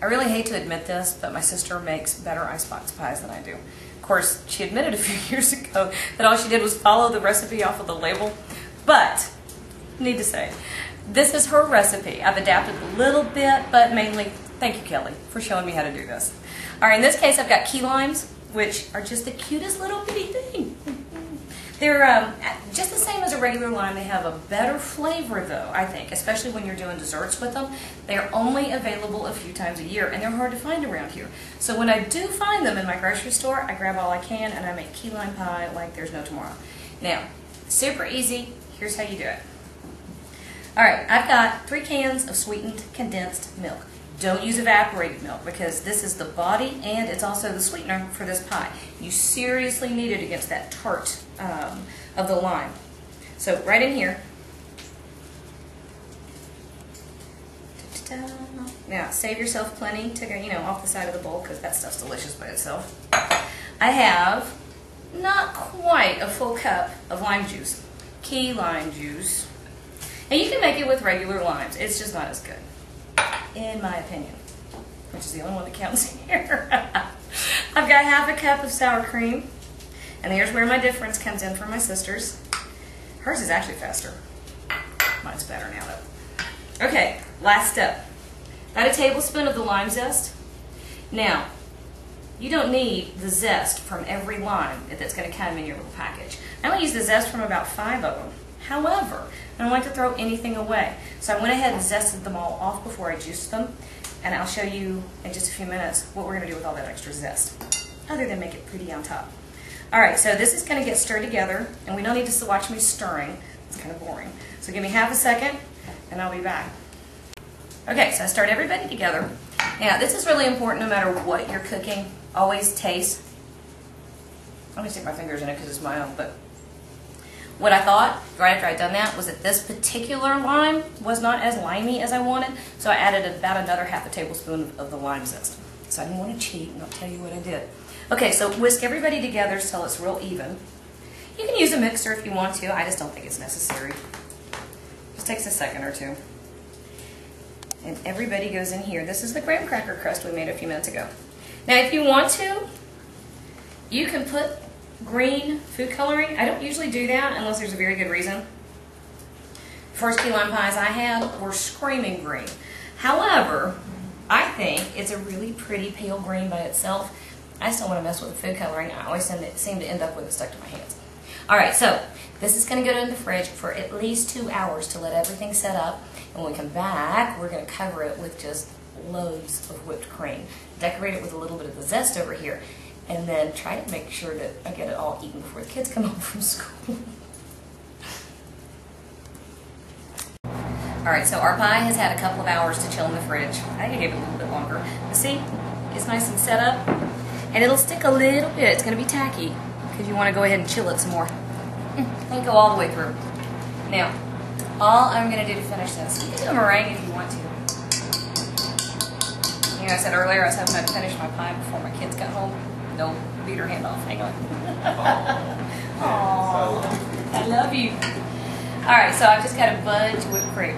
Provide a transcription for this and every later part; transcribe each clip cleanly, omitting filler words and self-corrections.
I really hate to admit this, but my sister makes better icebox pies than I do. Of course, she admitted a few years ago that all she did was follow the recipe off of the label, but need to say, this is her recipe. I've adapted a little bit, but mainly, thank you, Kelly, for showing me how to do this. All right, in this case, I've got key limes, which are just the cutest little bitty thing. They're just the same as a regular lime. They have a better flavor, though, I think, especially when you're doing desserts with them. They are only available a few times a year, and they're hard to find around here. So when I do find them in my grocery store, I grab all I can, and I make key lime pie like there's no tomorrow. Now, super easy. Here's how you do it. All right, I've got 3 cans of sweetened condensed milk. Don't use evaporated milk because this is the body and it's also the sweetener for this pie. You seriously need it against that tart of the lime. So right in here. Now save yourself plenty to go, off the side of the bowl because that stuff's delicious by itself. I have not quite a full cup of lime juice, key lime juice. And you can make it with regular limes. It's just not as good, in my opinion, which is the only one that counts here. I've got half a cup of sour cream, and here's where my difference comes in for my sister's. Hers is actually faster. Mine's better now, though. Okay, last step. Got a tablespoon of the lime zest. Now, you don't need the zest from every lime that's going to come in your little package. I only use the zest from about 5 of them. However, I don't like to throw anything away. So I went ahead and zested them all off before I juiced them. And I'll show you in just a few minutes what we're going to do with all that extra zest, other than make it pretty on top. All right, so this is going to get stirred together, and we don't need to watch me stirring. It's kind of boring. So give me half a second, and I'll be back. Okay, so I stirred everybody together. Now, this is really important no matter what you're cooking. Always taste. Let me stick my fingers in it because it's my own, but what I thought, right after I'd done that, was that this particular lime was not as limey as I wanted, so I added about another half a tablespoon of the lime zest. So I didn't want to cheat, and I'll tell you what I did. Okay, so whisk everybody together until it's real even. You can use a mixer if you want to. I just don't think it's necessary. Just takes a second or two. And everybody goes in here. This is the graham cracker crust we made a few minutes ago. Now, if you want to, you can put green food coloring. I don't usually do that unless there's a very good reason. First key lime pies I had were screaming green. However, I think it's a really pretty pale green by itself. I just don't want to mess with the food coloring. I always seem to end up with it stuck to my hands. Alright, so this is going to go in the fridge for at least 2 hours to let everything set up. And when we come back, we're going to cover it with just loads of whipped cream. Decorate it with a little bit of the zest over here. And then try to make sure that I get it all eaten before the kids come home from school. Alright, so our pie has had a couple of hours to chill in the fridge. I think I gave it a little bit longer. But see, it's nice and set up. And it'll stick a little bit. It's going to be tacky because you want to go ahead and chill it some more. And go all the way through. Now, all I'm going to do to finish this, you can do a meringue if you want to. I said earlier I was hoping I'd finish my pie before my kids got home. No, beat her hand off. Hang on. Aww, I love you. Alright, so I've just got a bunch of whipped cream.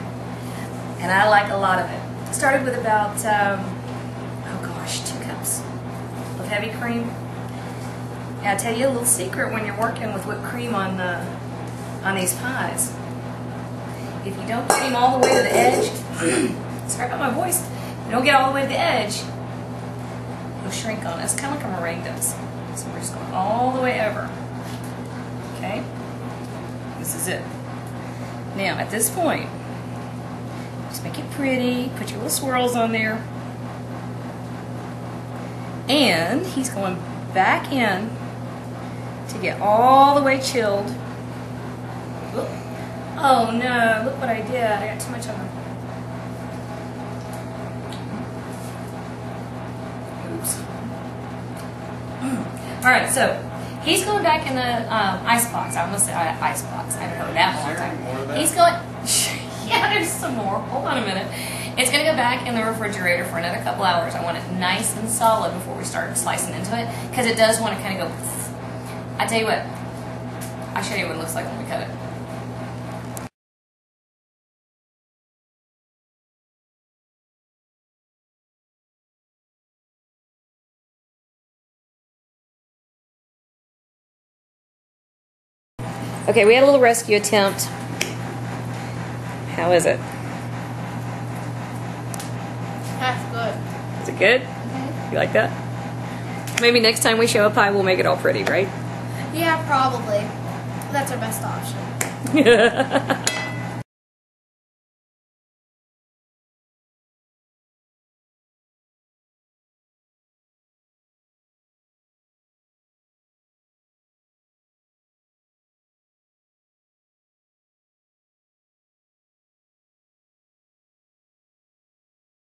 And I like a lot of it. I started with about, 2 cups of heavy cream. And I'll tell you a little secret when you're working with whipped cream on these pies. If you don't get them all the way to the edge, sorry about my voice, if you don't get all the way to the edge, it'll shrink on us, kind of like a meringue does. So we're just going all the way over. Okay? This is it. Now, at this point, just make it pretty, put your little swirls on there. And he's going back in to get all the way chilled. Oop. Oh no, look what I did. I got too much on my... Alright, so he's going back in the ice box. I almost said ice box. I haven't heard that in a long time. He's going... Yeah, there's some more. Hold on a minute. It's going to go back in the refrigerator for another couple hours. I want it nice and solid before we start slicing into it because it does want to kind of go... I tell you what, I'll show you what it looks like when we cut it. Okay, we had a little rescue attempt. How is it? That's good. Is it good? You like that? Maybe next time we show a pie, we'll make it all pretty, right? Yeah, probably. That's our best option.